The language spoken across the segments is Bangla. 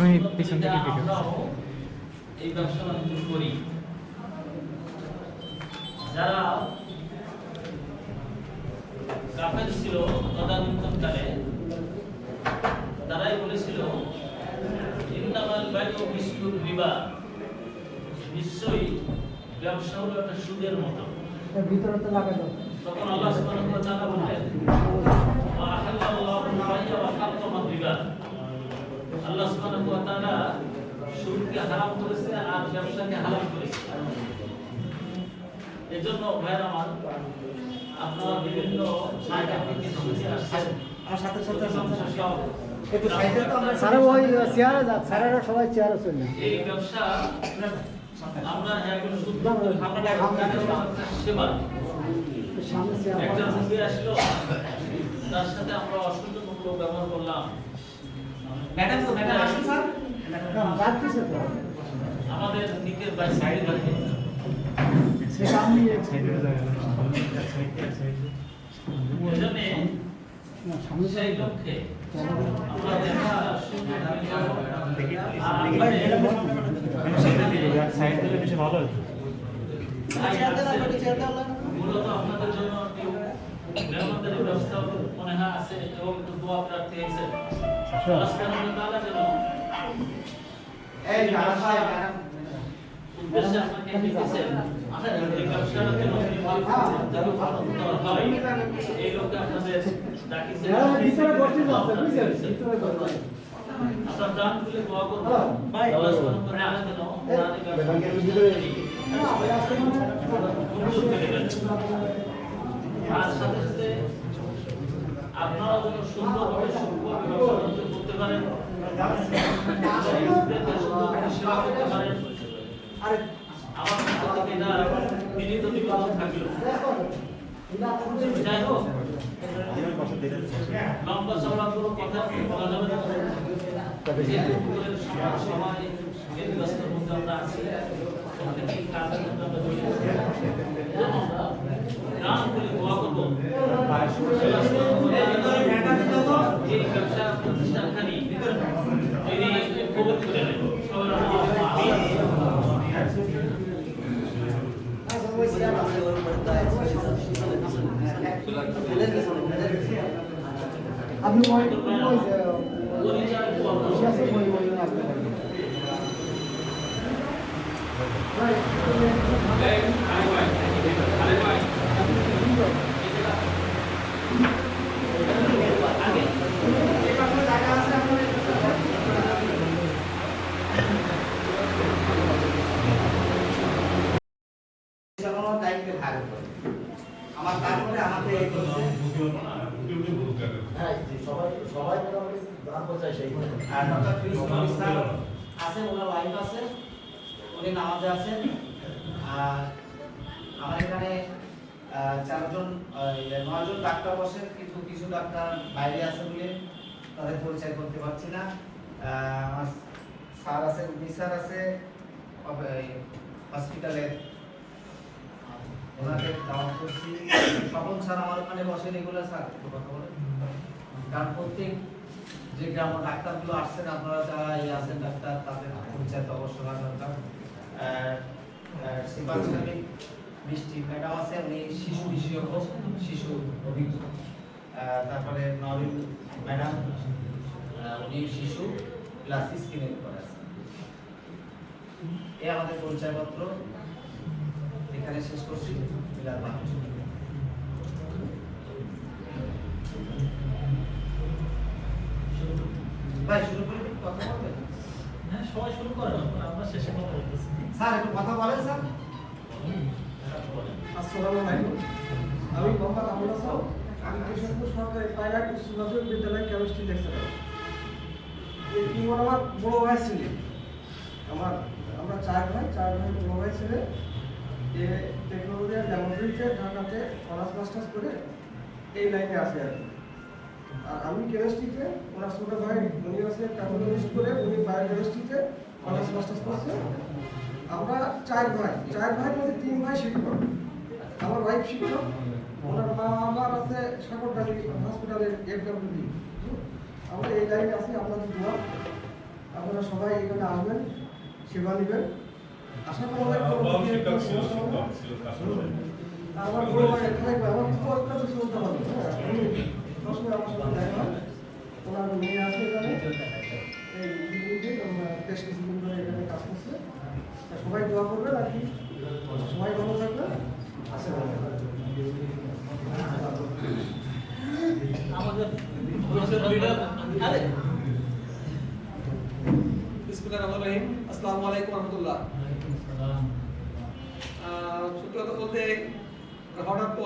আমি পিছন থেকে ভিডিও এই ব্যবসা বাণিজ্য করি। যারা কাফের ছিল তদানীন্তনকালে, তারাই বলেছিল ইন্নামাল বাইউ মিসলুর রিবা, নিশ্চয়ই ব্যবসা হলো একটা সুদের মতো। তখন আল্লাহ সুবহানাহু ওয়া তাআলা বললেন ওয়া আহাল্লাল্লাহু বাই'a ওয়া হারামা রিবা, আল্লাহ সুবহানাহু ওয়া তাআলা সুদকে হারাম করেছে আর ব্যবসাকে হালাল করেছে। এজন্য ভাইরা আমার, আপনারা বিভিন্ন জায়গা থেকে শুনে আসছেন, আর সাথে সাথে একটু সাইডে তো আমরা স্যার ওই চেয়ারে যাক, স্যারেরা সবাই চেয়ারে চলে। এই ব্যবসা আমরা একজন শুদ্ধ আপনারা সেবা সামনে চেয়ার একজন রোগী আসলো, তার সাথে আমরা অসুবিধামূলক ব্যবহার করলাম। ম্যাডাম আসুন স্যার, রাখতেছে তো আমাদের দিকের বাই সাইডে রাখে সে সামনে এজন্যে সামনে সেই লক্ষ্যে আমরা দেখা সাইড দিলে বেশি ভালো হতো। মূলত আপনাদের জন্য মেহমানদের ব্যবস্থা মনে হয় আছে এবং একটু দোয়া প্রার্থী হয়েছে। আল্লাহ সুবহানাহু ওয়া তাআলা যেন উদ্দেশ্যে আপনাকে দিতেছেন, এই ব্যবসাটা যেন হয়, এই লোককে আপনাদের ডাকিছেন। আপনার প্রাণ খুলে দোয়া করবো আল্লাহ সুবহানাহু ওয়া তাআলা যেন ওনাদের আর সাথে সাথে আপনারা যেন সুন্দরভাবে সুন্দরভাবে ব্যবসা বাণিজ্য করতে পারেন, সেবা করতে পারেন। আমার পক্ষ থেকে এটা বিনীত নিবেদন থাকলো। যাই হোক, লম্বা চওড়া কোনো কথা বলা যাবে না। যেহেতু সবাই এই ব্যস্ততার মধ্যে আমরা আছি, প্রত্যেকেই কাজের মধ্যে আমরা জড়িত আছি। আমরা গান বলে দোয়া করবো এই ব্যবসা প্রতিষ্ঠানখানি তিনি কবুল করে নেন। আপনি আমার তারপরে আমাকে আর ডক্টর ফিরোজ স্যার আছেন, ওনার ওয়াইফ আছে, উনি নামাজে আছেন। আর আমার এখানে 9জন ডাক্তার বসেন, কিন্তু কিছু ডাক্তার বাইরে আছে বলে তাদের পরিচয় করতে পারছি না। আমার স্যার আছে, উনি স্যার আছে হসপিটালের, ওনাকে দাওয়াত করছি। স্বপন স্যার আমার ওখানে বসেন, এগুলো স্যার একটু কথা বলেন, কারণ প্রত্যেক যে গ্রাম ডাক্তারগুলো আসছেন, আপনারা যারা আছেন ডাক্তার, তাদের পরিচয় তো অবশ্যই হওয়া দরকার। মিষ্টি ম্যাডাম আছে, উনি শিশু বিশেষজ্ঞ, শিশু অভিজ্ঞ। তারপরে নরিন ম্যাডাম, উনি শিশু প্লাস স্কিনের উপর আছেন। এই আমাদের পরিচয়পত্র, এখানে শেষ করছি। ভাই শুরু করে কথা বলবেন? হ্যাঁ, সবাই শুরু করেন, আমরা শেষে কথা বলতেছি। স্যার একটু কথা বলেন স্যার। আসসালামু আলাইকুম। আমি মোহাম্মদ আবুল হাসান, আমি কৃষ্ণপুর সরকারি প্রাইভেট উচ্চ মাধ্যমিক বিদ্যালয়ের কেমিস্ট্রি লেকচারার। এই জীবন আমার বড় ভাই ছিল, আমরা চার ভাই বড় ভাই ছেলে। যে টেকনোলজি আর ল্যাবরেটরিতে ঢাকাতে অনার্স মাস্টার্স করে এই লাইনে আসে আর কি। আর আমি কেমিস্ট্রিতে, ওনার ছোট ভাই উনি আছে প্যাথোলজিস্ট করে, উনি বায়োকেমিস্ট্রিতে অনার্স মাস্টার্স করছে। আমরা চার ভাই মধ্যে 3 ভাই শিক্ষক। আমার ওয়াইফ শিক্ষক, ওনার মা আমার আছে সাগরদানি হসপিটালের FWD। আমরা এই লাইনে আছি, আপনাদের দোয়া আপনারা সবাই এখানে আসবেন, সেবা নেবেন। আশা করা যায় কোনো বাবা রকমের শিক্ষক ছিল, সমস্যা হবে না। শিক্ষক ছিল কাশিমবাড়ি। আমার বড় ভাই থাকবে, আমার খুব একটা বেশি বলতে পারবো না। উনি সবসময় আমার সাথে দেখা হয়। ওনার মেয়ে আছে এখানে, এই ইউনিটে বেশ কিছুদিন ধরে এখানে কাজ করছে। তা সবাই দোয়া করবেন আর কি, সবাই ভালো থাকবেন। আমাদের প্রফেসর লিডার আরে বিসমিল্লাহির রহমানির রহিম। আসসালামু আলাইকুম ওয়া রাহমাতুল্লাহ। সত্যি কথা বলতে হঠাৎ তো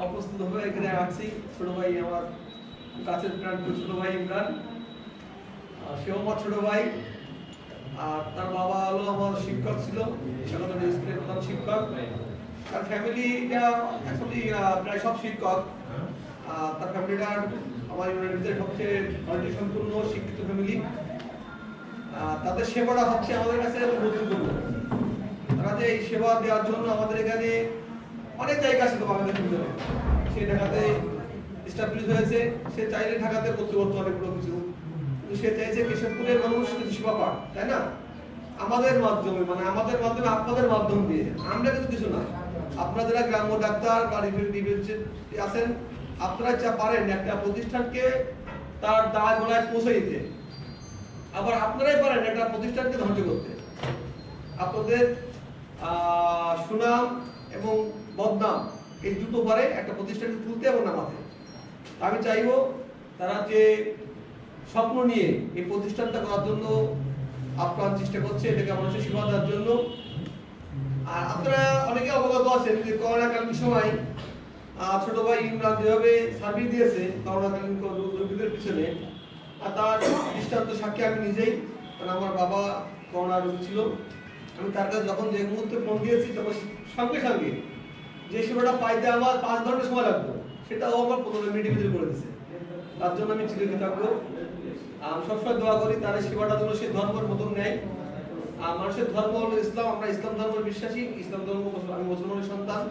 অপ্রস্তুত হয়ে এখানে আসছি। ছোট ভাই আমার কাছের প্রাণ ছোট ভাই ইমরান, সেও আমার ছোট ভাই। আর তার বাবা হলো আমার শিক্ষক ছিল, সেখানে স্কুলের প্রধান শিক্ষক। তার ফ্যামিলিটা অ্যাকচুয়ালি প্রায় সব শিক্ষক। তার ফ্যামিলিটা আমার ইউনিটের ভিতরে সবচেয়ে কোয়ালিটি সম্পূর্ণ শিক্ষিত ফ্যামিলি। তাদের সেবাটা হচ্ছে আমাদের কাছে গুরুত্বপূর্ণ। তারা যে এই সেবা দেওয়ার জন্য আমাদের এখানে অনেক জায়গা আছে তো বাংলাদেশের ভিতরে, সে ঢাকাতে এস্টাবলিশ হয়েছে, সে চাইলে ঢাকাতে করতে পারতো অনেকগুলো কিছু, কিন্তু সে চাইছে কেশবপুরের মানুষ কিছু সেবা পাক, তাই না? আমাদের মাধ্যমে, মানে আমাদের মাধ্যমে, আপনাদের মাধ্যম দিয়ে। আমরা কিন্তু কিছু না, আপনারা যারা গ্রাম্য ডাক্তার বা রিভিউ আছেন, আপনারা যা পারেন একটা প্রতিষ্ঠানকে তার দায় গোলায় পৌঁছে দিতে, আবার আপনারাই পারেন একটা প্রতিষ্ঠানকে ধ্বংস করতে। আপনাদের সুনাম এবং বদনাম এই দুটো পারে একটা প্রতিষ্ঠানকে তুলতে এবং নামাতে। আমি চাইবো তারা যে স্বপ্ন নিয়ে এই প্রতিষ্ঠানটা করার জন্য আপ্রাণ চেষ্টা করছে, এটাকে মানুষের সেবা দেওয়ার জন্য। আর আপনারা অনেকে অবগত আছেন যে করোনাকালীন সময় ছোট ভাই ইমরান যেভাবে সার্ভিস দিয়েছে করোনাকালীন রোগীদের পিছনে, আর তার দৃষ্টান্ত সাক্ষী আমি নিজেই। কারণ আমার বাবা করোনা রোগী ছিল, আমি তার কাছে যখন যে মুহূর্তে ফোন দিয়েছি তখন সঙ্গে সঙ্গে যে সেবাটা পাইতে আমার 5 ঘন্টা সময় লাগতো, সেটা ও আমার 15 মিনিটের ভিতরে করে দিয়েছে। তার জন্য আমি চিরকৃতজ্ঞ। আমি সবসময় দোয়া করি তার সেবাটা যেন সে ধর্মের মতন নেয়। মানুষের ধর্ম হলো ইসলাম, আমরা ইসলাম ধর্মের বিশ্বাসী, ইসলাম ধর্ম, আমি মুসলমানের সন্তান।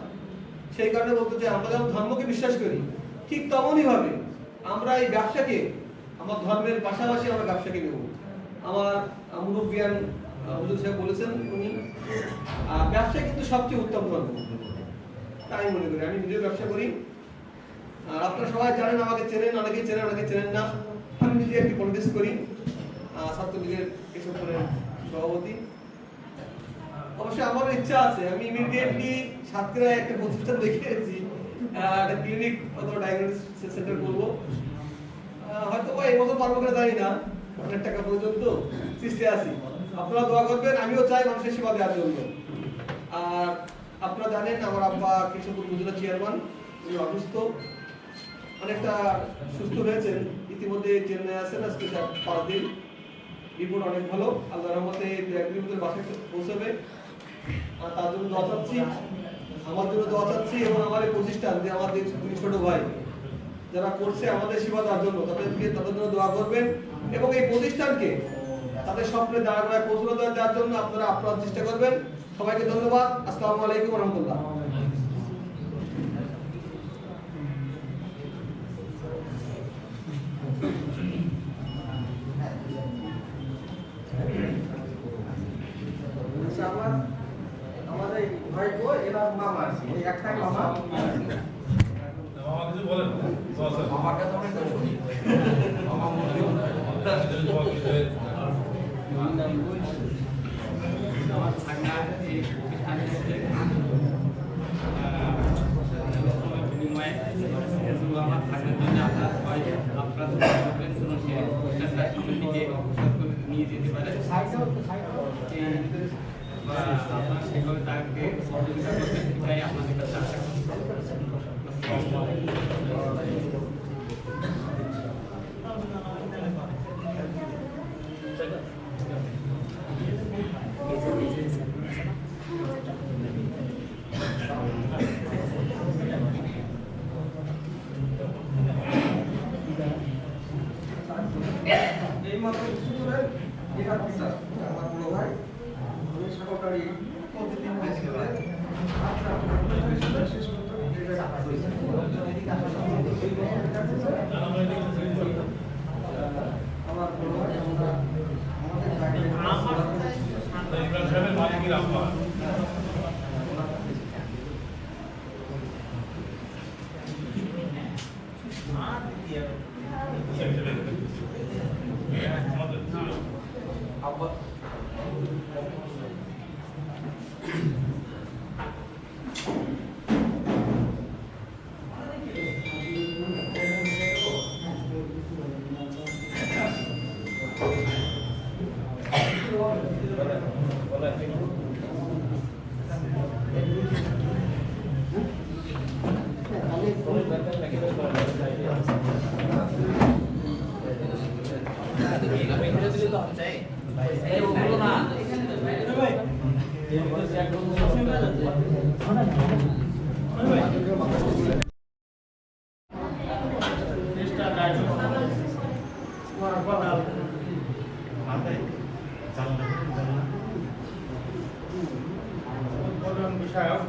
সেই কারণে বলতে চাই, আমরা যেমন ধর্মকে বিশ্বাস করি, ঠিক তেমনই ভাবে আমরা এই ব্যবসাকে আমার ধর্মের পাশাপাশি আমরা ব্যবসাকে নেব। আমার মুরব্বিয়ান হুজুর সাহেব বলেছেন, উনি ব্যবসা কিন্তু সবচেয়ে উত্তম ধর্ম, তাই মনে করি। আমি নিজেও ব্যবসা করি। আর আপনারা সবাই জানেন, আমাকে চেনেন, অনেকেই চেনেন, অনেকে চেনেন না। আমি নিজে একটি পলিটিক্স করি, ছাত্রলীগের কেশবপুরের সভাপতি। অবশ্যই আমার ইচ্ছা আছে, আমি ইমিডিয়েটলি সাতক্ষীরায় একটা প্রতিষ্ঠান দেখিয়েছি, একটা ক্লিনিক অথবা ডায়াগনোস্টিক সেন্টার করবো। হয়তো এই বছর পারবো কিনা জানি না, অনেক টাকা পর্যন্ত চেষ্টা আছি। আপনারা দোয়া করবেন, আমিও চাই মানুষের সেবা দেওয়ার জন্য। আর আপনারা জানেন আমার আব্বা কেশবপুর উপজেলা চেয়ারম্যান, উনি অসুস্থ, অনেকটা সুস্থ হয়েছেন, ইতিমধ্যে চেন্নাই আছেন, আজকে 5 দিন। রিপোর্ট অনেক ভালো, আল্লাহর রহমতে 1-2 দিনের বাসায় পৌঁছাবে। আর তার জন্য দোয়া চাচ্ছি, আমার জন্য দোয়া চাচ্ছি, এবং আমার এই প্রতিষ্ঠান যে আমাদের 2 ছোট ভাই যারা করছে আমাদের সেবা দেওয়ার জন্য, তাদের জন্য দোয়া করবেন। এবং এই প্রতিষ্ঠানকে তাদের স্বপ্নে দাঁড়ায় পৌঁছে দেওয়ার জন্য আপনারা আপ্রাণ চেষ্টা করবেন। সবাইকে ধন্যবাদ। আসসালামু আলাইকুম ওয়া রাহমাতুল্লাহ। আমাদের ভাই গো, এরা মামা আছে, এই একটাই মামা। মামা কিছু বলেন? আমার কাছে অনেক শুনি মামা মনে আমার থাকা এই প্রতিষ্ঠানের সাথে বিনিময়ে আমার থাকার জন্য আপনারা সবাই আপনারা করবেন, কোনো সে প্রতিষ্ঠানটা সামনের দিকে অগ্রসর করে নিয়ে যেতে পারে, বা আপনারা সেভাবে তাকে সহযোগিতা করবেন, এটাই আপনাদের কাছে আশা করি। এই মাত্র কিছুদিনের বিহার বিচার আমার বড় ভাই, উনি সহকারী প্রতিদিন শেষ পর্যন্ত এই ওগুলো না উদ্বোধন বিষয়ক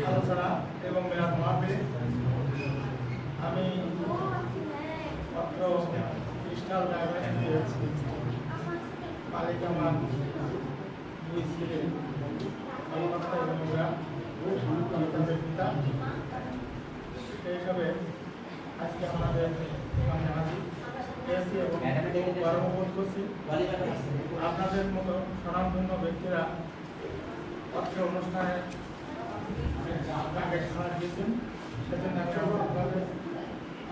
আলোচনা এবং মেলাদ মাহফিল আমি মাত্র ক্রিস্টাল ডায়াগনস্টিক মালিক আমার দুই ছেলে কলকাতা এবং তাদের পিতা সেই হিসাবে আজকে আমাদের সামনে হাজির হয়েছি এবং গর্ববোধ করছি। আপনাদের মতো স্বনামধন্য ব্যক্তিরা অত্র অনুষ্ঠানে আপনাকে সাড়া দিয়েছেন, সেজন্য আমি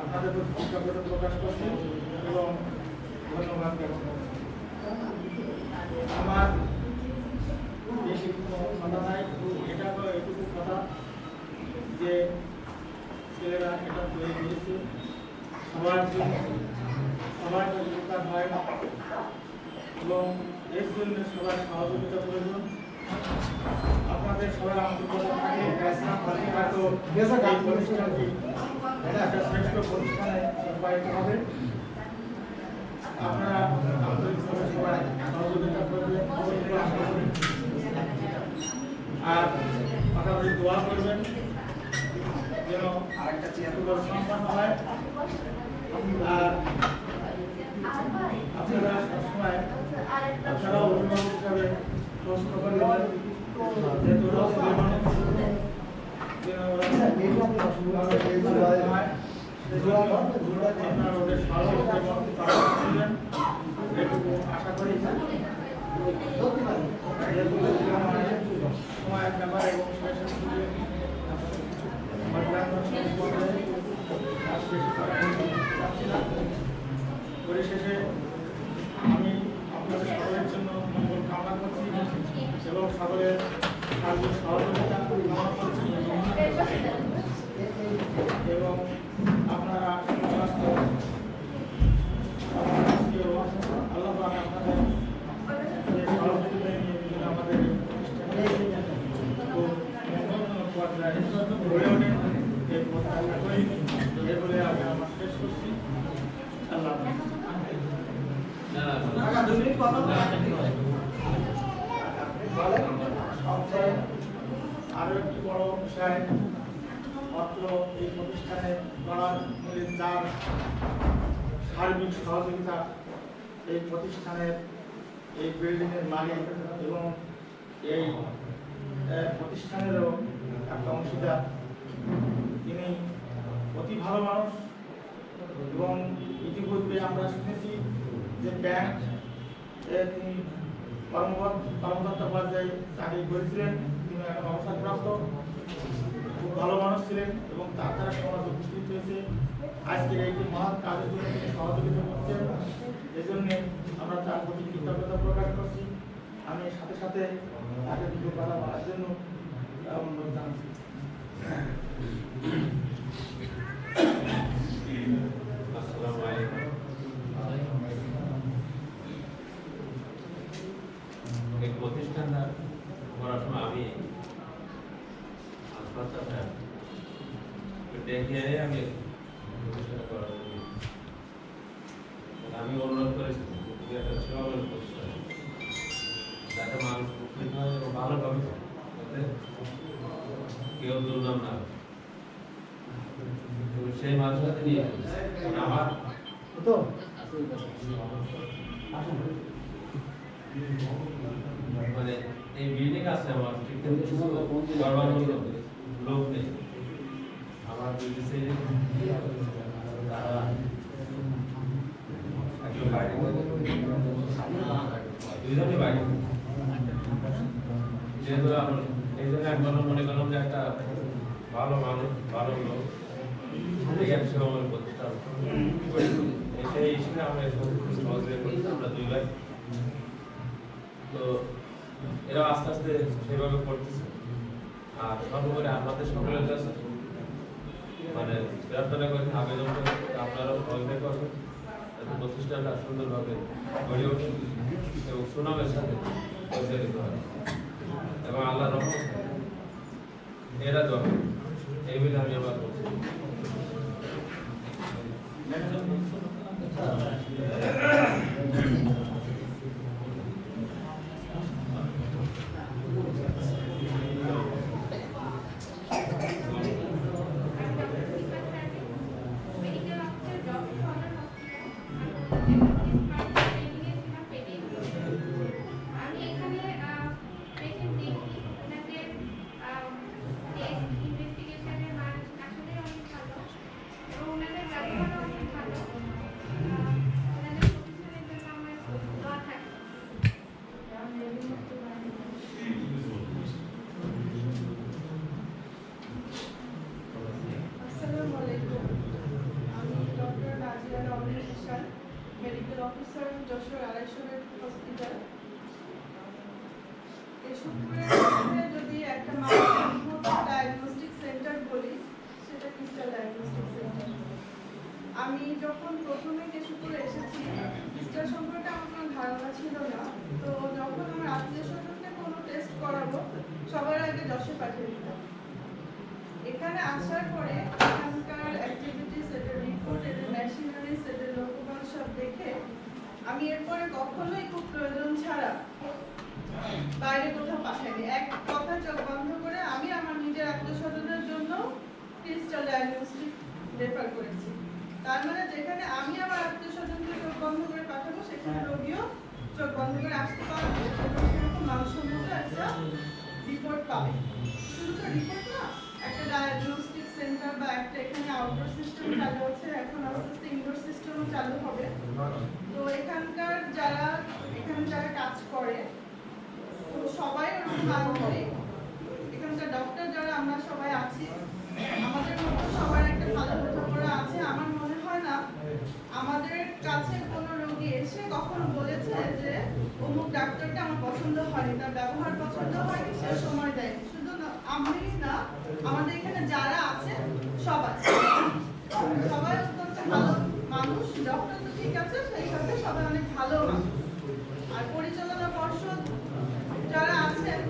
আপনাদের প্রতি কৃতজ্ঞতা প্রকাশ করছি এবং ধন্যবাদ জ্ঞাপন করছি। আমার বেশি কোনো কথা নাই, এটা তো এটুকু কথা যে ছেলেরা এটা তৈরি দিয়েছে সবার জন্য, সবার উপকার হয় এবং এর জন্য সবার সহযোগিতা প্রয়োজন। আপনাদের সবাই আমাদের থাকে হয়তো এই প্রতিষ্ঠানটি একটা শ্রেষ্ঠ প্রতিষ্ঠানে রূপায়িত হবে। আপনারা আন্তরিকভাবে সবাই সহযোগিতা করবেন আর পাশাপাশি দোয়া করবেন যেন আরেকটা চেয়ার সম্পন্ন হয়। আর আপনারা সবসময় আপনারা অভিভাবক হিসাবে প্রশ্ন করবেন যেহেতু ওরা ছেলে মানুষ, যেন ওরা আপনারা ওদের সহযোগিতা এবং পরামর্শ দিবেন এটুকু আশা করি। সময়ের ব্যাপার এবং শেষের দিকে পরিশেষে আমি আপনাদের সকলের জন্য মঙ্গল কামনা করছি এবং সকলের সার্বিক সহযোগিতা কামনা করছি এবং আপনারা আল্লাহ আপনাদের সহযোগিতা নিয়ে আমাদের খুব মঙ্গলজনক পর্যায়ে গড়ে ওঠে এই প্রত্যাশা করি। এ বলে আমি আমার শেষ করছি। আল্লাহ আরো একটি বড় বিষয়, মাত্র এই প্রতিষ্ঠানে গড়ার মূলে যার সার্বিক সহযোগিতা এই প্রতিষ্ঠানের এই বিল্ডিংয়ের মালিক এবং এই প্রতিষ্ঠানেরও একটা অংশীদার, তিনি অতি ভালো মানুষ এবং ইতিপূর্বে আমরা শুনেছি যে ব্যাংক তিনি কর্মকর্তা পর্যায়ে চাকরি করেছিলেন, তিনি এখন অবসরপ্রাপ্ত, খুব ভালো মানুষ ছিলেন এবং তার দ্বারা সমাজ উপস্থিত হয়েছে। আজকের এইটি মহৎ কাজের জন্য তিনি সহযোগিতা করছেন, এজন্য আমরা তার প্রতি কৃতজ্ঞতা প্রকাশ করছি। আমি সাথে সাথে তাকে দুটো কথা বলার জন্য অনুরোধ জানাচ্ছি। এই প্রতিষ্ঠানটা করার সময় আমি হাসপাতালটা দেখে আমি প্রতিষ্ঠানটা করার জন্য আমি অনুরোধ করেছি তুমি একটা সেবামূলক প্রতিষ্ঠান যাতে মানুষ উপকৃত হয় এবং ভালোভাবে যাতে কেউ দুর্নাম না হয়। সেই মানুষের সাথে নিয়ে আমার তো মানে এই বিল্ডিং আছে আমার ঠিক করবার মতো লোক নেই। আমার তারা একজন বাইরে দুইজনই বাইরে, যেহেতু এই জন্য একবার মনে করলাম যে একটা ভালো মানুষ ভালো লোক সেবামূলক প্রতিষ্ঠান সেই হিসেবে আমরা সহযোগিতা করছি। আমরা দুই ভাই, তো এরা আস্তে আস্তে সেভাবে করতেছে। আর সর্বোপরি আপনাদের সকলের কাছে মানে প্রার্থনা করি আবেদন করি আপনারাও সহযোগিতা করবেন যাতে প্রতিষ্ঠানটা সুন্দরভাবে গড়ে ওঠে এবং সুনামের সাথে পরিচালিত হয় এবং আল্লাহর রহমত এরা যাবে এই বলে আমি আবার বলছি। Medical officer Jessore 250 hospital. কেশবপুরের মধ্যে যদি একটা ডায়াগনস্টিক সেন্টার বলি সেটা ক্রিস্টাল ডায়াগনস্টিক সেন্টার। আমি যখন প্রথমে কেশবপুরে এসেছি ক্রিস্টাল সম্পর্কে আমার কোনো ধারণা ছিল না, তো যখন আমার আত্মীয় স্বজনকে কোনো টেস্ট করাবো সবার আগে যশোর পাঠিয়ে দিতাম। এখানে আসার পরে এখানকার অ্যাক্টিভিটিস, এটার রিপোর্ট, এটার মেশিনারিজ, এটার লোকবল সব দেখে আমি এরপরে কখনোই খুব প্রয়োজন ছাড়া বাইরে কোথাও পাঠাইনি। এক কথা চোখ বন্ধ করে আমি আমার নিজের আত্মস্বজনের জন্য ক্রিস্টাল ডায়াগনস্টিক রেফার করেছি। তার মানে যেখানে আমি আমার আত্মস্বজনকে চোখ বন্ধ করে পাঠাবো সেখানে রোগীও চোখ বন্ধ করে আসতে পারবে এবং সেরকম মানসম্মত একটা রিপোর্ট পাবে। শুধু তো রিপোর্ট না, একটা ডায়াগনস্টিক সেন্টার বা একটা এখানে আউটডোর সিস্টেম চালু হচ্ছে, এখন আস্তে আস্তে ইনডোর সিস্টেমও চালু হবে। তো এখানকার যারা কাজ করে তো সবাই ওরকম আন্তরিক। এখানকার ডক্টর যারা আমরা সবাই আছি আমাদের মধ্যে সবার একটা ভালো বোঝাপড়া আছে। আমার মনে হয় না আমাদের কাছে কোনো রোগী এসে কখনো বলেছে যে অমুক ডাক্তারটা আমার পছন্দ হয়নি, তার ব্যবহার পছন্দ হয়নি, সে সময় দেয়নি। শুধু আমি না, আমাদের এখানে যারা আছে সবাই অত্যন্ত ভালো মানুষ। ডক্টর তো ঠিক আছে, সেই সাথে সবাই অনেক ভালো মানুষ। আর পরিচালনা পর্ষদ যারা আছেন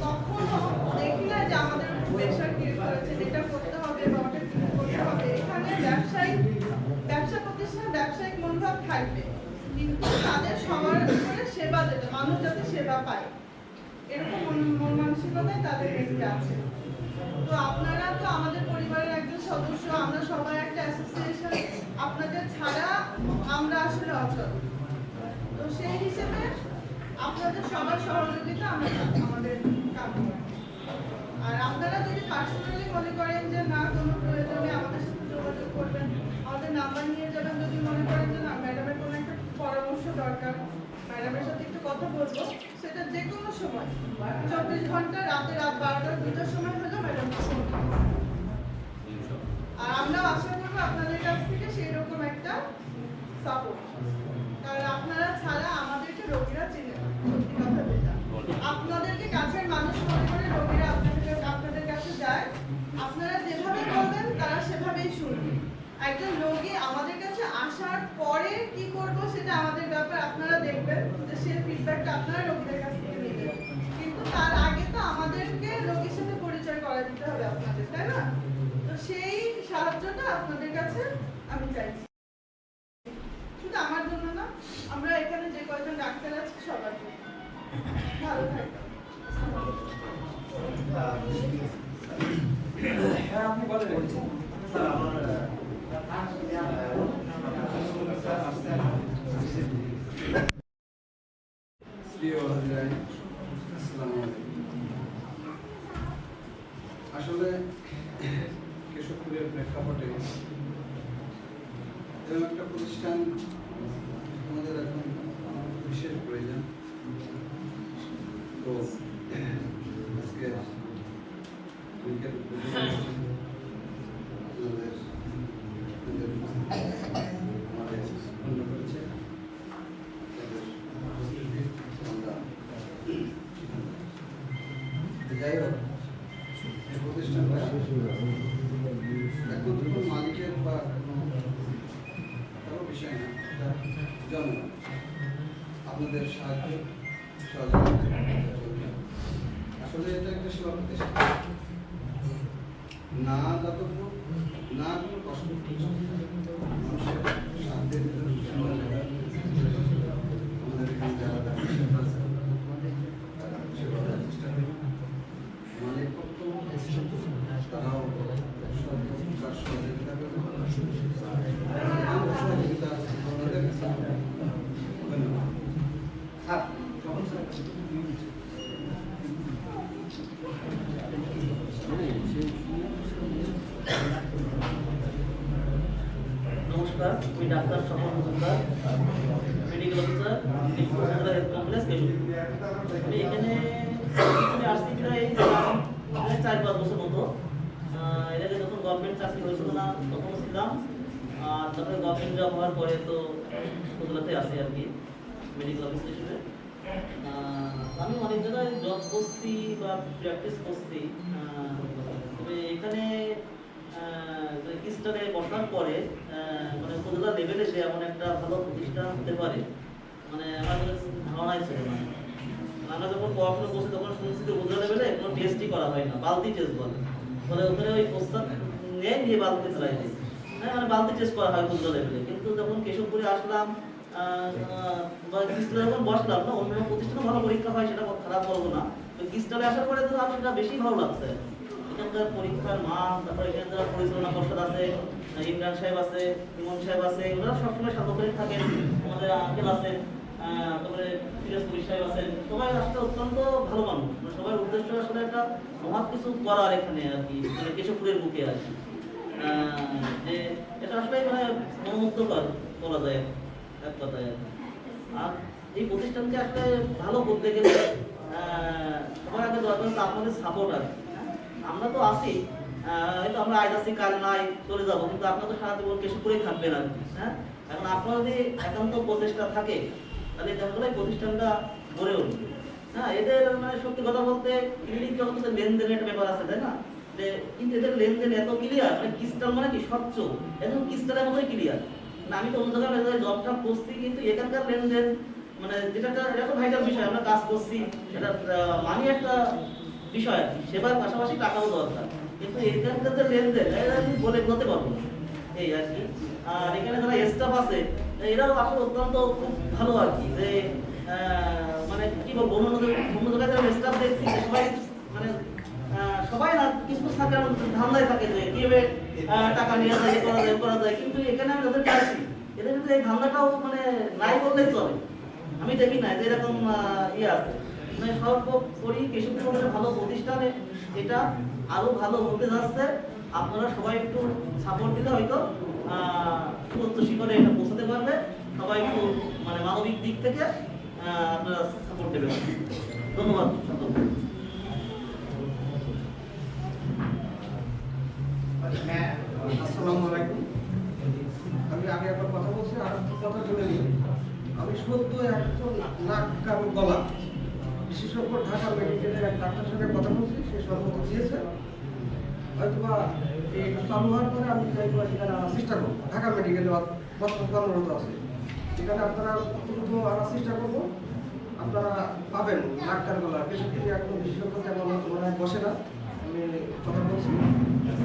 কখনো দেখি না যে আমাদের প্রেশার ক্রিয়েট করেছে যেটা করতে হবে বা ওটা করতে হবে। এখানে ব্যবসা প্রতিষ্ঠান ব্যবসায়িক মনোভাব থাকবে, কিন্তু তাদের সবার উপরে সেবা দেবে, মানুষ যাতে সেবা পায় এরকম মন মানসিকতায় তাদের মধ্যে আছে। তো আপনারা তো আমাদের পরিবারের একজন সদস্য, আমরা সবাই একটা অ্যাসোসিয়েশন, আপনাদের ছাড়া আমরা আসলে অচল। তো সেই হিসেবে আপনাদের সবার সহযোগিতা আমাদের কাজ। আর আপনারা যদি পার্সোনালি মনে করেন যে না কোনো প্রয়োজনে আমাদের সাথে যোগাযোগ করবেন, আমাদের নাম্বার নিয়ে যাবেন। যদি মনে করেন যে না ম্যাডামের কোনো একটা পরামর্শ দরকার, ম্যাডামের সাথে একটু কথা বলবো, সেটা যে কোনো সময় 24 ঘন্টা রাত 12টা 2টার সময় হলেও ম্যাডামকে ফোন করবেন। আর আমরা আশা করবো আপনাদের কাছ থেকে সেই রকম একটা সাপোর্ট, কারণ আপনারা ছাড়া আমাদেরকে রোগীরা চেনে না। সত্যি কথা যেটা, আপনাদেরকে কাছের মানুষ মনে করে রোগীরা আপনাদের কাছে যায়। আপনারা যেভাবে বলবেন তারা সেভাবেই শুনবে। একজন রোগী আমাদের কাছে আসার পরে কি করব সেটা আমাদের ব্যাপার, আপনারা দেখবেন যে সে ফিডব্যাকটা আপনারা রোগীদের কাছ থেকে নেবেন। কিন্তু তার আগে তো আমাদেরকে রোগীর সাথে পরিচয় করা দিতে হবে আপনাদের, তাই না? তো সেই সাহায্যটা আপনাদের কাছে আমি চাইছি, শুধু আমার জন্য না, আমরা এখানে যে কয়জন ডাক্তার আছি সবার জন্য। ভালো থাকবেন। আপনি বলেন স্যার আমার আসলে কেশবপুরের প্রেক্ষাপটে এরকম একটা প্রতিষ্ঠান আমাদের এখন বিশেষ প্রয়োজন। তো আজকে আমাদের পূর্ণ করেছে তাদের উপস্থিতি আমরা যাই হোক এই প্রতিষ্ঠানটা একমাত্র কোনো মালিকের বা কারো বিষয় না, জনগণ আপনাদের সাহায্য সহযোগিতা আসলে এটা একটা সেবা প্রতিষ্ঠান, না দাতব্য না কোনো কষ্ট, মানুষের শান্তির আমাদের এখানে যারা আছে সেবা প্রতিষ্ঠানে মালিক পক্ষ তারাও সহযোগিতা করবে, সহযোগিতা আমাদের ধন্যবাদ। স্যার যখন স্যার নমস্কার, আমি doctor Swapan Majumdar, medical officer, health complex Keshabpur. আমি এখানে আসছি প্রায় 4-5 বছর মতো। এর আগে যখন গভর্নমেন্ট চাকরি হয়েছিল না তখন ছিলাম, আর তারপরে গভর্নমেন্ট জব হওয়ার পরে তো কলকাতাতে আসি আর কি, মেডিকেল অফিস হিসেবে। আমি অনেক জায়গায় জব করছি বা প্র্যাকটিস করছি, তবে এখানে ক্রিস্টালে বসার পরে মানে উপজেলা লেভেলে সে এমন একটা ভালো প্রতিষ্ঠান হতে পারে মানে আমাদের ধারণাই ছিল না। আমরা যখন পড়াশোনা করছি তখন শুনছি যে উপজেলা লেভেলে কোনো টেস্টই করা হয় না, বালতি টেস্ট বলে, ফলে ওখানে ওই প্রস্তাব নিয়ে বালতি ফেলাই দিই, হ্যাঁ মানে বালতি টেস্ট করা হয় উপজেলা লেভেলে। কিন্তু যখন কেশবপুরে আসলাম বা ক্রিস্টালে যখন বসলাম না, অন্য প্রতিষ্ঠানে ভালো পরীক্ষা হয়, সেটা খারাপ বলবো না, তো ক্রিস্টালে আসার পরে তো আমার সেটা বেশি ভালো লাগছে। এখানকার পরীক্ষার মান, তারপরে এখানে যারা পরিচালনা পর্ষদ আছে, ইমরান সাহেব আছে, ইমন সাহেব আছে, ওরা সবসময় সার্বক্ষণিক থাকেন, আমাদের আঙ্কেল আছে, তারপরে ফিরোজপুরি সাহেব আছেন, সবাই আসলে অত্যন্ত ভালো মানুষ, সবার উদ্দেশ্য আসলে একটা মহৎ কিছু করার এখানে আর কি, মানে কেশবপুরের বুকে আর কি, যে এটা আসলে মানে মনোমুগ্ধকর বলা যায় এক কথায়। আর এই প্রতিষ্ঠানকে আসলে ভালো করতে গেলে সবার আগে দরকার আপনাদের সাপোর্ট আর কি। আমরা তো আছি, হয়তো আমরা আজ আছি কাল নাই চলে যাবো, কিন্তু আপনারা তো সারা জীবন কেশবপুরেই থাকবেন আর কি। হ্যাঁ, এখন আপনার যদি একান্ত প্রচেষ্টা থাকে তাহলে দেখা গেলে প্রতিষ্ঠানটা গড়ে উঠবে। হ্যাঁ, এদের মানে সত্যি কথা বলতে ক্লিনিক জগতে লেনদেনের একটা ব্যাপার আছে, তাই না? যে কিন্তু এদের লেনদেন এত ক্লিয়ার, মানে ক্রিস্টাল মানে কি স্বচ্ছ, একদম ক্রিস্টালের মতোই ক্লিয়ার। না আমি তো অন্য জায়গায় জবটা করছি, কিন্তু এখানকার লেনদেন মানে যেটা এটা তো ভাইটাল বিষয়, আমরা কাজ করছি, এটা মানি একটা বিষয় আর কি, সেবার পাশাপাশি টাকাও দরকার, কিন্তু এখানকার যে লেনদেন আমি বলে বলতে পারবো না এই আর কি। আর এখানে যারা স্টাফ আছে এরাও আসলে অত্যন্ত খুব ভালো আর কি, যে মানে কি বলবো, অন্য জায়গায় যারা স্টাফ দেখছি সবাই মানে সবাই না কিছু থাকে ধান্দায় থাকে যে কিভাবে টাকা নিয়ে যায় করা যায়, কিন্তু এখানে আমি যাদের পাচ্ছি এদের কিন্তু এই ধান্দাটাও মানে নাই বললেই চলে। আমি দেখি না যে এরকম ইয়ে আছে, মানে সর্বোপরি কেশবপুর ভালো প্রতিষ্ঠানে এটা আরো ভালো হতে যাচ্ছে। আপনারা সবাই একটু সাপোর্ট দিলে হয়তো সুস্থ শিখরে এটা পৌঁছাতে পারবে। সবাই একটু মানে মানবিক দিক থেকে আপনারা সাপোর্ট দেবেন। ধন্যবাদ। আসসালামু আলাইকুম। আমি আগে একবার কথা বলছি, আর কথা শুনে নিই। আমি সদ্য একজন নাক কান গলা বিশেষজ্ঞ ঢাকা মেডিকেলের এক ডাক্তারের সঙ্গে কথা বলছি, সে সর্বত দিয়েছে। হয়তোবা এই চালু হওয়ার পরে আমি চাইবো সেখানে আনার চেষ্টা করবো। ঢাকা মেডিকেলে বর্তমান কর্মরত আছে, সেখানে আপনারা দ্রুত আনার চেষ্টা করবো। আপনারা পাবেন নাক কান গলা, বেশিরভাগ এখন বিশেষজ্ঞ তেমন মনে হয় বসে না। আমি কথা বলছি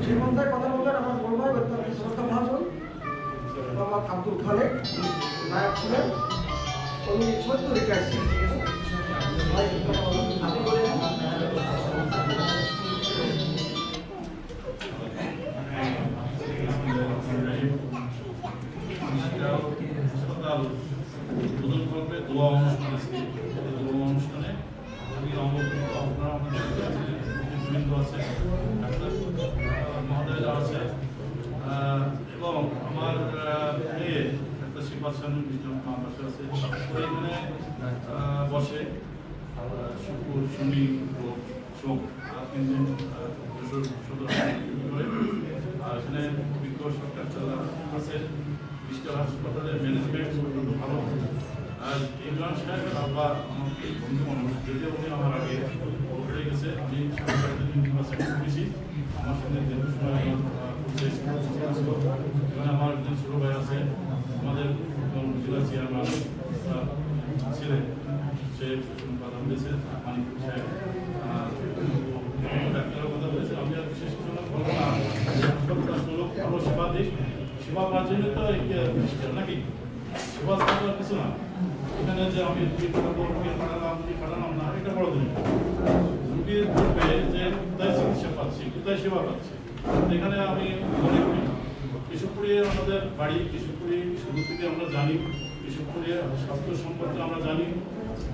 সেই মন্ত্রায় কথা বলবেন আমার বড় ভাই অত্যন্ত শ্রদ্ধা মহাজন মোহাম্মদ আব্দুল খালেক নায়ক ছিলেন, উনি সত্য রিটায়ার ছিলেন। উদ্বোধন করবে দোয়া অনুষ্ঠান আছে, দোয়া অনুষ্ঠানে আমি আপনারা বৃন্দ আছে, মহোদয় আছে, এবং আমার মেয়ে একটা শিপাশন আমার পাশে আছে, তো এখানে বসে শুক্র শনি ও সোম 3 দিন সদস্য করে। আর এখানে অভিজ্ঞ সরকার আছে, ডিজিটাল হাসপাতালের ম্যানেজমেন্ট অত্যন্ত ভালো। আর ইমরান সাহেবের আব্বা আমাকে বন্ধু মানুষ, যদিও উনি আমার আগে হয়ে গেছে, আমি বেশি আমার সঙ্গে দীর্ঘ সময় এখানে আমার একজন ছোট ভাই আছে আমাদের জেলা চেয়ারম্যান ছিলেন, সে কথা বলেছে মানিকপুর সাহেব ডাক্তারের কথা বলেছে। আমি আর বিশেষ কিছু বলবো না, ভালো সেবা দিক, সেবা পাওয়ার জন্য তো নাকি সেবা করার কিছু না। এখানে যে আমি পাঠালাম না, এটা বড় দিন রুগীর বলবে যে কোথায় চিকিৎসা পাচ্ছি, কোথায় সেবা পাচ্ছি। এখানে আমি মনে করি কেশবপুরে আমাদের বাড়ি, কেশবপুরে শুরু থেকে আমরা জানি, কেশবপুরে স্বাস্থ্য সম্পর্কে আমরা জানি,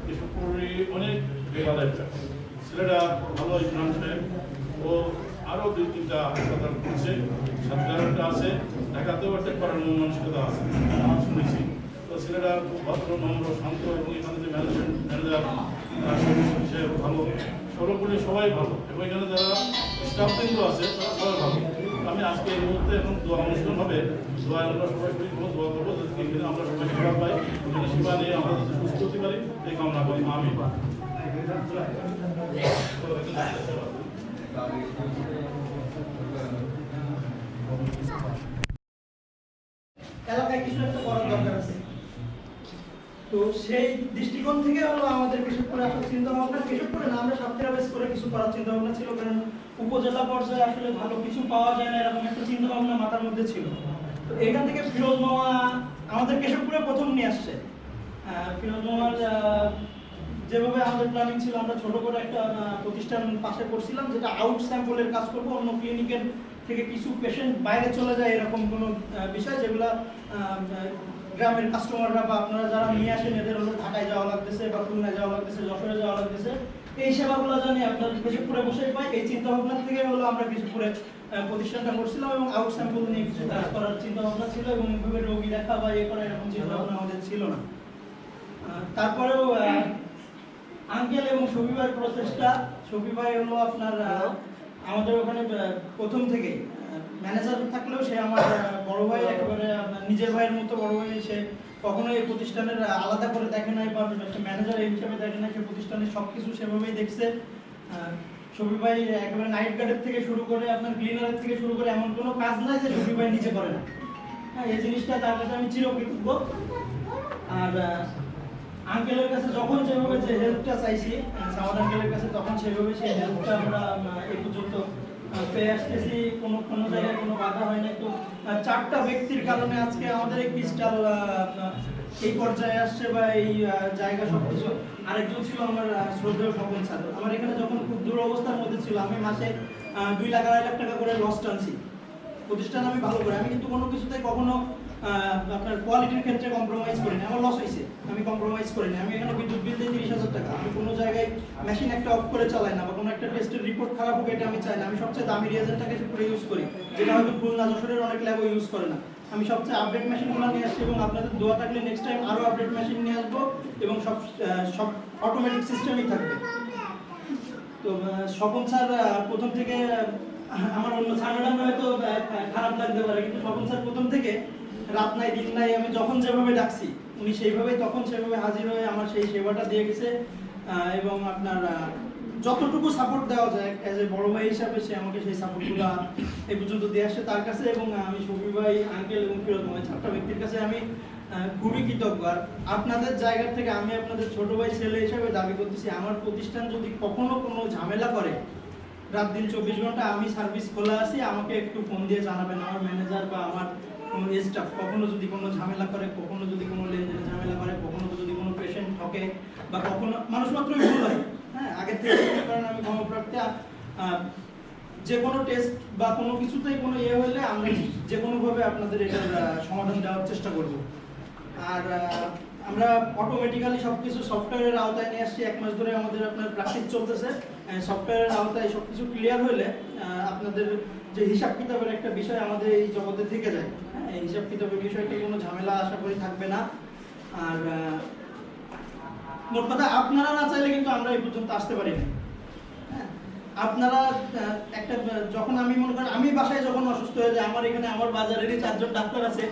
কেশবপুরে অনেক বেগাদায় ছেলেরা ভালো ইমরান সাহেব ও আরও 2-3টা হাসপাতাল করছে, সাধারণটা আছে, ঢাকাতেও একটা করার মানসিকতা আছে আমার শুনেছি। তো ছেলেরা খুব ভদ্র, নম্র, শান্ত এবং এখানে যে ম্যানেজার সে ভালো, সর্বোপরি সবাই ভালো এবং এখানে যারা স্টাফ বৃন্দ আছে তারা সবাই ভালো। আমি আজকে এই মুহূর্তে এখন দোয়া অনুষ্ঠান হবে, দোয়া আমরা সবাই করি, দোয়া করবো যাতে এখানে আমরা সবাই সেবা পাই, এখানে সেবা নিয়ে আমরা যাতে সুস্থ হতে পারি এই কামনা করি। আমি এলাকায় কিছু একটা করার দরকার আছে। তো সেই দৃষ্টিকোণ থেকে হলো আমাদের কেশবপুরে আসার চিন্তা ভাবনা, কেশবপুরে না আমরা সাতক্ষীরা বেস করে কিছু করার চিন্তা ভাবনা ছিল, কারণ উপজেলা পর্যায়ে আসলে ভালো কিছু পাওয়া যায় না এরকম একটা চিন্তা ভাবনা মাথার মধ্যে ছিল। তো এখান থেকে ফিরোজ মামা আমাদের কেশবপুরে প্রথম নিয়ে আসছে। ফিরোজ মামার যেভাবে আমাদের প্ল্যানিং ছিল, আমরা ছোট করে একটা প্রতিষ্ঠান পাশে করছিলাম যেটা আউট স্যাম্পলের কাজ করবো, অন্য ক্লিনিকের থেকে কিছু পেশেন্ট বাইরে চলে যায় এরকম কোনো বিষয় যেগুলো গ্রামের কাস্টমাররা বা আপনারা যারা নিয়ে আসেন এদের হলো ঢাকায় যাওয়া লাগতেছে বা খুলনায় যাওয়া লাগতেছে, যশোরে যাওয়া লাগতেছে, এই সেবাগুলো জানি আপনার কেশবপুরে বসেই পাই। এই চিন্তা ভাবনা থেকে হলো আমরা কেশবপুরে প্রতিষ্ঠানটা করছিলাম এবং আউট স্যাম্পল নিয়ে কিছু কাজ করার চিন্তা ভাবনা ছিল এবং এইভাবে রোগী দেখা বা ইয়ে করা এরকম চিন্তা ভাবনা আমাদের ছিল না। তারপরেও আঙ্কেল এবং শফি ভাইয়ের প্রচেষ্টা, শফি ভাই হলো আপনার আমাদের ওখানে প্রথম থেকে ম্যানেজার থাকলেও সে আমার বড় ভাই, একেবারে নিজের ভাইয়ের মতো বড় ভাই। সে কখনো এই প্রতিষ্ঠানের আলাদা করে দেখে নাই বা ম্যানেজার এই হিসাবে দেখে নাই, সে প্রতিষ্ঠানের সবকিছু সেভাবেই দেখছে। শফি ভাই একেবারে নাইট গার্ডের থেকে শুরু করে আপনার ক্লিনারের থেকে শুরু করে এমন কোনো কাজ নাই যে শফি ভাই নিজে করে না। এই জিনিসটা তার কাছে আমি চিরকৃতজ্ঞ। আর আঙ্কেলের কাছে যখন যেভাবে যে হেল্পটা চাইছি সামাদ আঙ্কেলের কাছে, তখন সেভাবে সেই হেল্পটা আমরা এই পর্যন্ত পেয়ে আসতেছি, কোনো জায়গায় কোনো বাধা হয় না। তো 4টা ব্যক্তির কারণে আজকে আমাদের এই ক্রিস্টাল এই পর্যায়ে আসছে বা এই জায়গা সবকিছু। আরেকজন ছিল আমার শ্রদ্ধেয় স্বপন স্যার, আমার এখানে যখন খুব দুরবস্থার মধ্যে ছিল, আমি মাসে 2 লাখ 2.5 লাখ টাকা করে লস টানছি। প্রতিষ্ঠান আমি ভালো করে, আমি কিন্তু কোনো কিছুতে কখনো আপনার কোয়ালিটির ক্ষেত্রে কম্প্রোমাইজ করিনি, আমার লস হয়েছে, আমি কম্প্রোমাইজ করিনি। আমি এখানে বিদ্যুৎ বিল দিই 30,000 টাকা, আমি কোনো জায়গায় মেশিন একটা অফ করে চালাই না বা কোনো একটা টেস্টের রিপোর্ট খারাপ হোক এটা আমি চাই না। আমি সবচেয়ে দামি রিয়েজেন্টটাকে পুরো ইউজ করি, যেটা হয়তো খুলনা যশোরের অনেক ল্যাবও ইউজ করে না। আমি সবচেয়ে আপডেট মেশিনগুলো নিয়ে আসছি এবং আপনাদের দোয়া থাকলে নেক্সট টাইম আরও আপডেট মেশিন নিয়ে আসবো এবং সব অটোমেটিক সিস্টেমই থাকবে। তো স্বপন স্যার প্রথম থেকে আমার অন্য ছাড়াটা হয়তো খারাপ লাগতে পারে, কিন্তু স্বপন স্যার প্রথম থেকে রাত নাই দিন নাই আমি যখন যেভাবে ডাকছি উনি সেইভাবেই তখন সেভাবে হাজির হয়ে আমার সেই সেবাটা দিয়ে গেছে। এবং আপনার যতটুকু সাপোর্ট দেওয়া যায় অ্যাজ এ বড় ভাই হিসাবে সে আমাকে সেই সাপোর্টগুলো এই পর্যন্ত দিয়ে আসছে তার কাছে। এবং আমি শফি ভাই, আঙ্কেল এবং ফিরোজ ভাই 4টা ব্যক্তির কাছে আমি খুবই কৃতজ্ঞ। আর আপনাদের জায়গা থেকে আমি আপনাদের ছোট ভাই ছেলে হিসেবে দাবি করতেছি, আমার প্রতিষ্ঠান যদি কখনো কোনো ঝামেলা করে, রাত দিন 24 ঘন্টা আমি সার্ভিস খোলা আছি, আমাকে একটু ফোন দিয়ে জানাবেন। আমার ম্যানেজার বা আমার কোনো স্টাফ কখনো যদি কোনো ঝামেলা করে, কখনো যদি কোনো লেনদেনে ঝামেলা করে, কখনো যদি কোনো পেশেন্ট ঠকে বা কখনো মানুষ মাত্রই ভুল হয়, হ্যাঁ আগে থেকে কারণ আমি ক্ষমাপ্রাপ্তি, যে কোনো টেস্ট বা কোনো কিছুতেই কোনো ইয়ে হলে আমরা যে কোনোভাবে আপনাদের এটার সমাধান দেওয়ার চেষ্টা করব। আর আমরা অটোমেটিক্যালি সবকিছু সফটওয়্যারের আওতায় নিয়ে আসছি। 1 মাস ধরে আমাদের আপনার প্র্যাকটিস চলতেছে, সফটওয়্যারের আওতায় সবকিছু ক্লিয়ার হলে আপনাদের যে হিসাব কিতাবের একটা বিষয় আমাদের এই জগতে থেকে যায়, হ্যাঁ এই হিসাব কিতাবের বিষয়টা কোনো ঝামেলা আশা করি থাকবে না। আর মোট কথা আপনারা না চাইলে কিন্তু আমরা এই পর্যন্ত আসতে পারি না। হ্যাঁ আপনারা একটা যখন আমি মনে করেন আমি বাসায় যখন অসুস্থ হয়ে যাই, আমার এখানে আমার বাজারেরই 4 জন ডাক্তার আছে,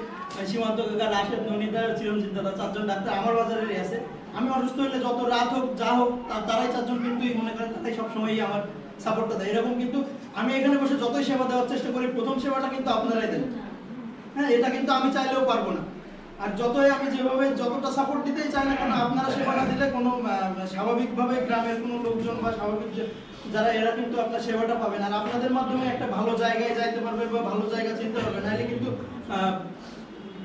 সীমান্ত কাকা, রাশেদ, ননিতা, চিরঞ্জিত দাদা 4 জন ডাক্তার আমার বাজারেরই আছে। আমি অসুস্থ হলে যত রাত হোক যা হোক তারাই 4 জন কিন্তু মনে করেন তারাই সবসময়ই আমার সাপোর্টটা দেয়। এরকম কিন্তু আমি এখানে বসে যতই সেবা দেওয়ার চেষ্টা করি, প্রথম সেবাটা কিন্তু আপনারাই দেন। হ্যাঁ, এটা কিন্তু আমি চাইলেও পারবো না। আর যতই আমি যেভাবে যতটা সাপোর্ট দিতেই চাই না কেন, আপনারা সেবা না দিলে কোনো স্বাভাবিকভাবে গ্রামের কোনো লোকজন বা স্বাভাবিক যারা এরা কিন্তু আপনার সেবাটা পাবেন। আর আপনাদের মাধ্যমে একটা ভালো জায়গায় যাইতে পারবে বা ভালো জায়গা চিনতে পারবে, নাহলে কিন্তু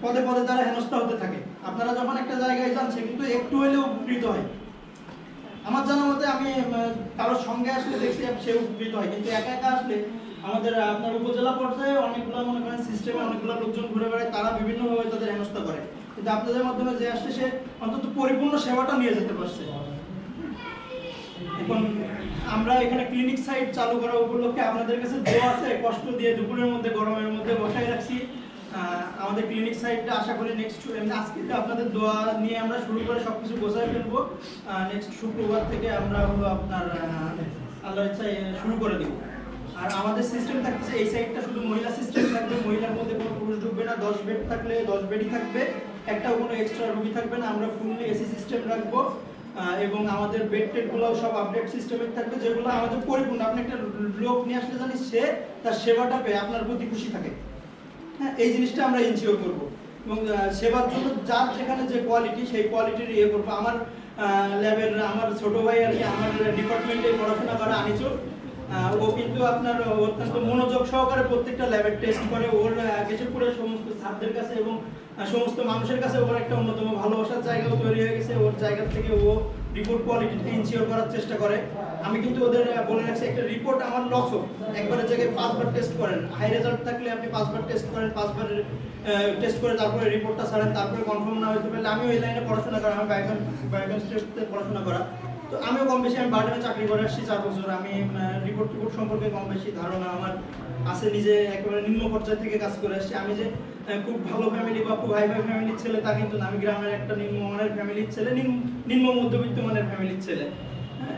পদে পদে তারা হেনস্থা হতে থাকে। আপনারা যখন একটা জায়গায় যান, সে কিন্তু একটু হলেও উপকৃত হয়। আমার জানা মতে আমি কারোর সঙ্গে আসলে দেখছি সে উপকৃত হয়, কিন্তু একা একা আসলে আমাদের আপনার উপজেলা পর্যায়ে অনেকগুলো মনে করেন সিস্টেমে অনেকগুলো লোকজন ঘুরে বেড়ায়, তারা বিভিন্নভাবে তাদের হেনস্থা করে। কিন্তু আপনাদের মাধ্যমে যে আসছে সে অন্তত পরিপূর্ণ সেবাটা নিয়ে যেতে পারছে। এখন আমরা এখানে ক্লিনিক সাইট চালু করার উপলক্ষে আপনাদের কাছে দোয়া আছে, কষ্ট দিয়ে দুপুরের মধ্যে গরমের মধ্যে বসায় রাখছি আমাদের ক্লিনিক সাইটটা। আশা করি নেক্সট আজকে আপনাদের দোয়া নিয়ে আমরা শুরু করে সবকিছু গোছায় ফেলবো। নেক্সট শুক্রবার থেকে আমরা হলো আপনার আল্লাহর ইচ্ছায় শুরু করে দেব। আর আমাদের সিস্টেম থাকছে এই সাইডটা শুধু মহিলা সিস্টেম থাকবে, মহিলার মধ্যে কোনো পুরুষ ঢুকবে না। 10 বেড থাকলে 10 বেডই থাকবে, একটাও কোনো এক্সট্রা রুগী থাকবে না। আমরা ফুললি এসি সিস্টেম রাখবো এবং আমাদের বেড টেডগুলোও সব আপডেট সিস্টেমের থাকবে, যেগুলো আমাদের পরিপূর্ণ। আপনি একটা লোক নিয়ে আসলে জানি সে তার সেবাটা পেয়ে আপনার প্রতি খুশি থাকে। হ্যাঁ, এই জিনিসটা আমরা ইনশিওর করবো এবং সেবার জন্য যার যেখানে যে কোয়ালিটি, সেই কোয়ালিটির ইয়ে করবো। আমার ল্যাবের আমার ছোট ভাই আর কি আমার ডিপার্টমেন্টে পড়াশোনা করে আনিচুর, ও কিন্তু আপনার অত্যন্ত মনোযোগ সহকারে প্রত্যেকটা ল্যাবের টেস্ট করে। ওর কেশবপুরের সমস্ত ছাত্রদের কাছে এবং সমস্ত মানুষের কাছে ওর একটা অন্যতম ভালোবাসার জায়গাও তৈরি হয়ে গেছে। ওর জায়গা থেকে ও রিপোর্ট কোয়ালিটিটা ইনশিওর করার চেষ্টা করে। আমি কিন্তু ওদের বলে রাখছি একটা রিপোর্ট আমার লস হোক, একবারের জায়গায় 5 বার টেস্ট করেন। হাই রেজাল্ট থাকলে আপনি 5 বার টেস্ট করেন, 5 বার টেস্ট করে তারপরে রিপোর্টটা ছাড়েন, তারপরে কনফার্ম না হইতে পারলে আমি ওই লাইনে পড়াশোনা করা, আমি বায়োকেমিস্ট্রিতে পড়াশোনা করা। তো আমিও কম বেশি আমি বার্ডেনে চাকরি করে আসছি 4 বছর। আমি রিপোর্ট সম্পর্কে কম বেশি ধারণা আমার আছে, নিজে একেবারে নিম্ন পর্যায় থেকে কাজ করে আসছি। আমি যে খুব ভালো ফ্যামিলি বা খুব হাই ফাই ফ্যামিলির ছেলে তা কিন্তু না। আমি গ্রামের একটা নিম্নমানের ফ্যামিলির ছেলে, নিম্ন মধ্যবিত্ত মানের ফ্যামিলির ছেলে।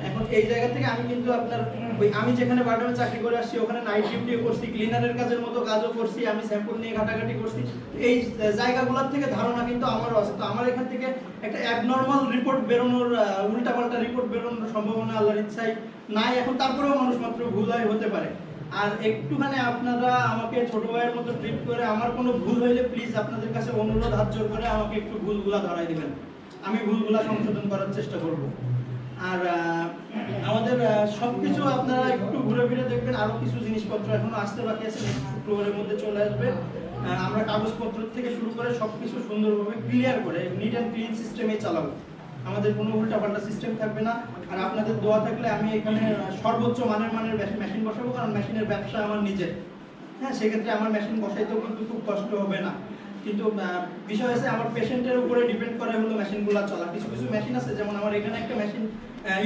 এখন এই জায়গা থেকে আমি কিন্তু আপনার আমি যেখানে বার্ডেনে চাকরি করে আসছি ওখানে নাইট ডিউটিও করছি, ক্লিনারের কাজের মতো কাজও করছি, আমি স্যাম্পল নিয়ে ঘাটাঘাটি করছি। এই জায়গাগুলোর থেকে ধারণা কিন্তু আমারও আছে। তো আমার এখান থেকে একটা অ্যাবনর্মাল রিপোর্ট বেরোনোর, উল্টাপাল্টা রিপোর্ট বেরোনোর সম্ভাবনা আল্লাহর ইচ্ছায় নাই এখন। তারপরেও মানুষ মাত্র ভুল হতে পারে। আর একটুখানি আপনারা আমাকে ছোট ভাইয়ের মতো ট্রিট করে আমার কোনো ভুল হইলে প্লিজ আপনাদের কাছে অনুরোধ হাত জোর করে আমাকে একটু ভুলগুলা ধরাই দিবেন, আমি ভুলগুলা সংশোধন করার চেষ্টা করব। আর আমাদের সবকিছু আপনারা একটু ঘুরে ফিরে দেখবেন, আরো কিছু জিনিসপত্র এখনো আসতে বাকি আছে, শুক্রবারের মধ্যে চলে আসবে। আমরা কাগজপত্র থেকে শুরু করে সবকিছু সুন্দরভাবে ক্লিয়ার করে নিট অ্যান্ড ক্লিন সিস্টেমে চালাবো। আমাদের কোনো উল্টাপাল্টা সিস্টেম থাকবে না। আর আপনাদের দোয়া থাকলে আমি এখানে সর্বোচ্চ মানের মেশিন বসাবো, কারণ মেশিনের ব্যবসা আমার নিজের। হ্যাঁ, সেক্ষেত্রে আমার মেশিন বসাইতেও কিন্তু খুব কষ্ট হবে না। কিন্তু বিষয় আছে আমার পেশেন্টের উপরে ডিপেন্ড করে হলো মেশিনগুলো চলা। কিছু কিছু মেশিন আছে, যেমন আমার এখানে একটা মেশিন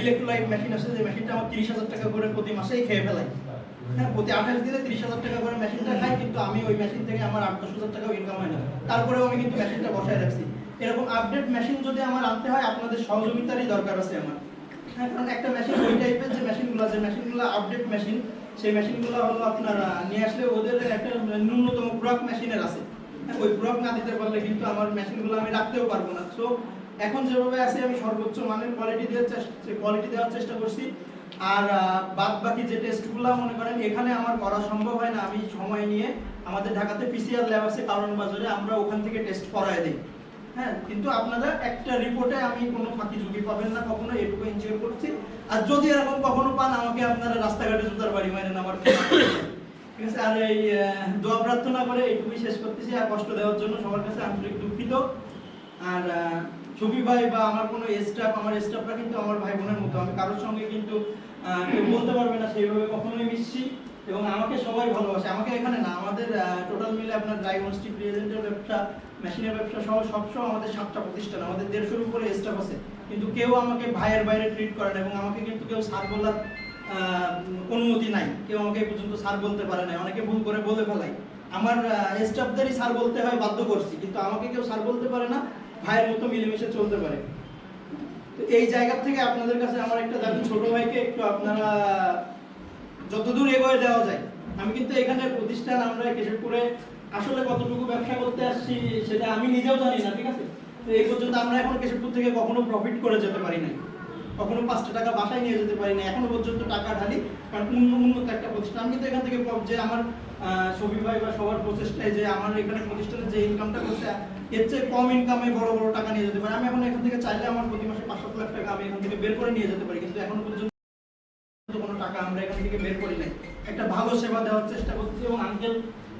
ইলেকট্রোলাইট মেশিন আছে, যে মেশিনটা আমার 30,000 টাকা করে প্রতি মাসেই খেয়ে ফেলাই। হ্যাঁ, প্রতি 28 দিনে 30,000 টাকা করে মেশিনটা খাই, কিন্তু আমি ওই মেশিন থেকে আমার 8-10,000 টাকাও ইনকাম হয় না। তারপরেও আমি কিন্তু মেশিনটা বসায় রাখছি। এরকম আপডেট মেশিন যদি আমার আনতে হয়, আপনাদের সহযোগিতারই দরকার আছে আমার। হ্যাঁ, কারণ একটা মেশিন ওই টাইপের যে মেশিনগুলো আপডেট মেশিন, সেই মেশিনগুলো হলো আপনার নিয়ে আসলে ওদের একটা ন্যূনতম প্রোডাক্ট মেশিনের আছে। হ্যাঁ, ওই প্রোডাক্ট না দিতে পারলে কিন্তু আমার মেশিনগুলো আমি রাখতেও পারবো না। সো এখন যেভাবে আছে আমি সর্বোচ্চ মানের কোয়ালিটি দেওয়ার চেষ্টা করছি। আর বাদ বাকি যে টেস্টগুলো মনে করেন এখানে আমার করা সম্ভব হয় না, আমি সময় নিয়ে আমাদের ঢাকাতে পিসিআর ল্যাব আছে কারণ বাজারে, আমরা ওখান থেকে টেস্ট করায় দিই। হ্যাঁ, কিন্তু আপনারা একটা রিপোর্টে আমি কোনো ফাঁকি ঝুঁকি পাবেন না কখনো, এটুকু এনশিওর করছি। আর যদি এরকম কখনো পান, আমাকে আপনারা রাস্তাঘাটে জুতার বাড়ি মারেন আমার, ঠিক আছে? আর এই দোয়া প্রার্থনা করে এইটুকুই শেষ করতেছি। আর কষ্ট দেওয়ার জন্য সবার কাছে আন্তরিক দুঃখিত। আর ছবি ভাই বা আমার কোনো স্টাফ, আমার স্টাফরা কিন্তু আমার ভাই বোনের মতো, আমি কারোর সঙ্গে কিন্তু কেউ বলতে পারবে না সেইভাবে কখনোই মিশছি, এবং আমাকে সবাই ভালোবাসে। আমাকে এখানে না, আমাদের টোটাল মিলে আপনার ডায়াগনস্টিক রিয়েজেন্টের ব্যবসা, মেশিনের ব্যবসা সহ সবসময় আমাদের 7টা প্রতিষ্ঠান, আমাদের 150-এর উপরে স্টাফ আছে, কিন্তু কেউ আমাকে ভাইয়ের বাইরে ট্রিট করে না, এবং আমাকে কিন্তু কেউ স্যার বলার অনুমতি নাই। কেউ আমাকে এই পর্যন্ত স্যার বলতে পারে না, অনেকে ভুল করে বলে ফেলাই। আমার স্টাফদেরই স্যার বলতে হয়, বাধ্য করছি, কিন্তু আমাকে কেউ স্যার বলতে পারে না, ভাইয়ের মতো মিলেমিশে চলতে পারে। তো এই জায়গা থেকে আপনাদের কাছে আমার একটা দাবি, ছোট ভাইকে একটু আপনারা যতদূর এগিয়ে দেওয়া যায়। আমি কিন্তু এখানে প্রতিষ্ঠান আমরা কেশবপুরে আসলে কতটুকু ব্যবসা করতে আসছি সেটা আমি নিজেও জানি না, ঠিক আছে? তো এই পর্যন্ত আমরা এখন কেশবপুর থেকে কখনো প্রফিট করে যেতে পারি নাই। কখনো 5টা টাকা বাসায় নিয়ে যেতে পারি না, এখনো পর্যন্ত টাকা ঢালি, কারণ উন্নত একটা প্রতিষ্ঠান। আমি কিন্তু এখান থেকে যে আমার শফি ভাই বা সবার প্রচেষ্টায় যে আমার এখানে প্রতিষ্ঠানে যে ইনকামটা করছে এর চেয়ে কম ইনকামে বড় বড় টাকা নিয়ে যেতে পারি। আমি এখন এখান থেকে চাইলে আমার প্রতি মাসে 5-7 লাখ টাকা আমি এখান থেকে বের করে নিয়ে যেতে পারি, কিন্তু এখন পর্যন্ত কোনো টাকা আমরা এখান থেকে বের করি নাই। একটা ভালো সেবা দেওয়ার চেষ্টা করছি, এবং আঙ্কেল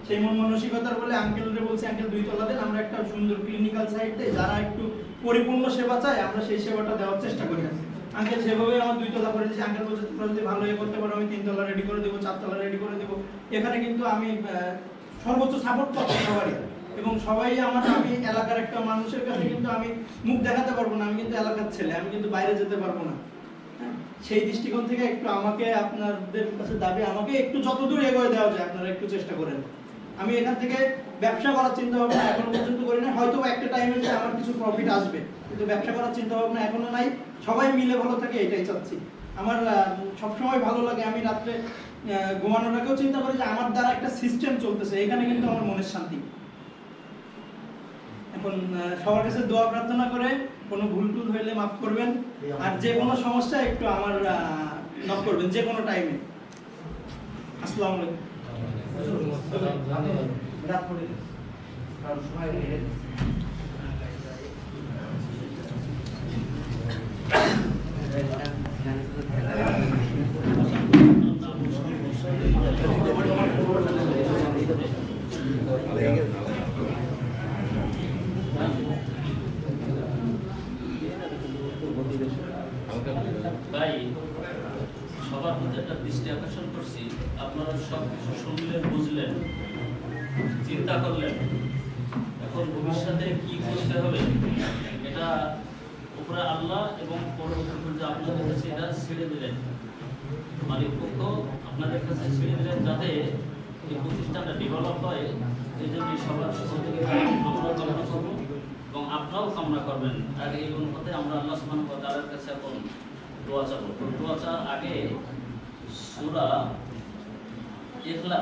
সেই মন মানসিকতার বলে আঙ্কেলরে বলছি, আঙ্কেল 2 তলা দেন, আমরা একটা সুন্দর ক্লিনিক্যাল সাইট দেই, যারা একটু পরিপূর্ণ সেবা চায় আমরা সেই সেবাটা দেওয়ার চেষ্টা করি। আঙ্কেল সেভাবে আমার 2 তলা করে দিয়েছি। আঙ্কেল বলছে তোমরা যদি ভালো করতে পারো আমি 3 তলা রেডি করে দেবো, 4 তলা রেডি করে দেবো। এখানে কিন্তু আমি সর্বোচ্চ সাপোর্ট পাচ্ছি সবারই, এবং সবাই আমি এলাকার একটা মানুষের কাছে কিন্তু আমি মুখ দেখাতে পারবো না, আমি কিন্তু এলাকার ছেলে, আমি কিন্তু বাইরে যেতে পারবো না। সেই দৃষ্টিকোণ থেকে একটু আমাকে আপনাদের কাছে দাবি, আমাকে একটু যতদূর এগিয়ে দেওয়া যায় আপনারা একটু চেষ্টা করেন। আমি এখান থেকে ব্যবসা করার চিন্তা ভাবনা এখনো পর্যন্ত করি না, হয়তো একটা টাইমে যে আমার কিছু প্রফিট আসবে, কিন্তু ব্যবসা করার চিন্তা ভাবনা এখনো নাই। সবাই মিলে ভালো থাকে এটাই চাচ্ছি। আমার সবসময় ভালো লাগে, আমি রাত্রে ঘুমানোর আগেও চিন্তা করি যে আমার দ্বারা একটা সিস্টেম চলতেছে, এখানে কিন্তু আমার মনের শান্তি। এখন সবার কাছে দোয়া প্রার্থনা করে কোনো ভুল টুল হইলে মাফ করবেন, আর যে কোনো সমস্যা একটু আমার নক করবেন যে কোনো টাইমে। আসসালামু আলাইকুম। রাত পড়ে কারণ সময় হয়ে ভাই, সবার মধ্যে একটা দৃষ্টি আকর্ষণ করছি, আপনারা সব কিছু শুনলেন, বুঝলেন, চিন্তা করলেন, এখন ভবিষ্যতে কি করতে হবে এটা উপরে আল্লাহ এবং পরবর্তী পর্যায়ে আপনাদের কাছে এটা ছেড়ে দিলেন, মালিক পক্ষ আপনাদের কাছে ছেড়ে দিলেন, যাতে এই প্রতিষ্ঠানটা ডেভেলপ হয়। এই জন্য সবার সহযোগিতা আমরা কামনা করবো এবং আপনারাও কামনা করবেন। আর এই অনুপাতে আমরা আল্লাহ সুবহানাহু ওয়া তাআলার কাছে এখন দোয়া চাবো। দোয়া চাওয়ার আগে সূরা ইখলাস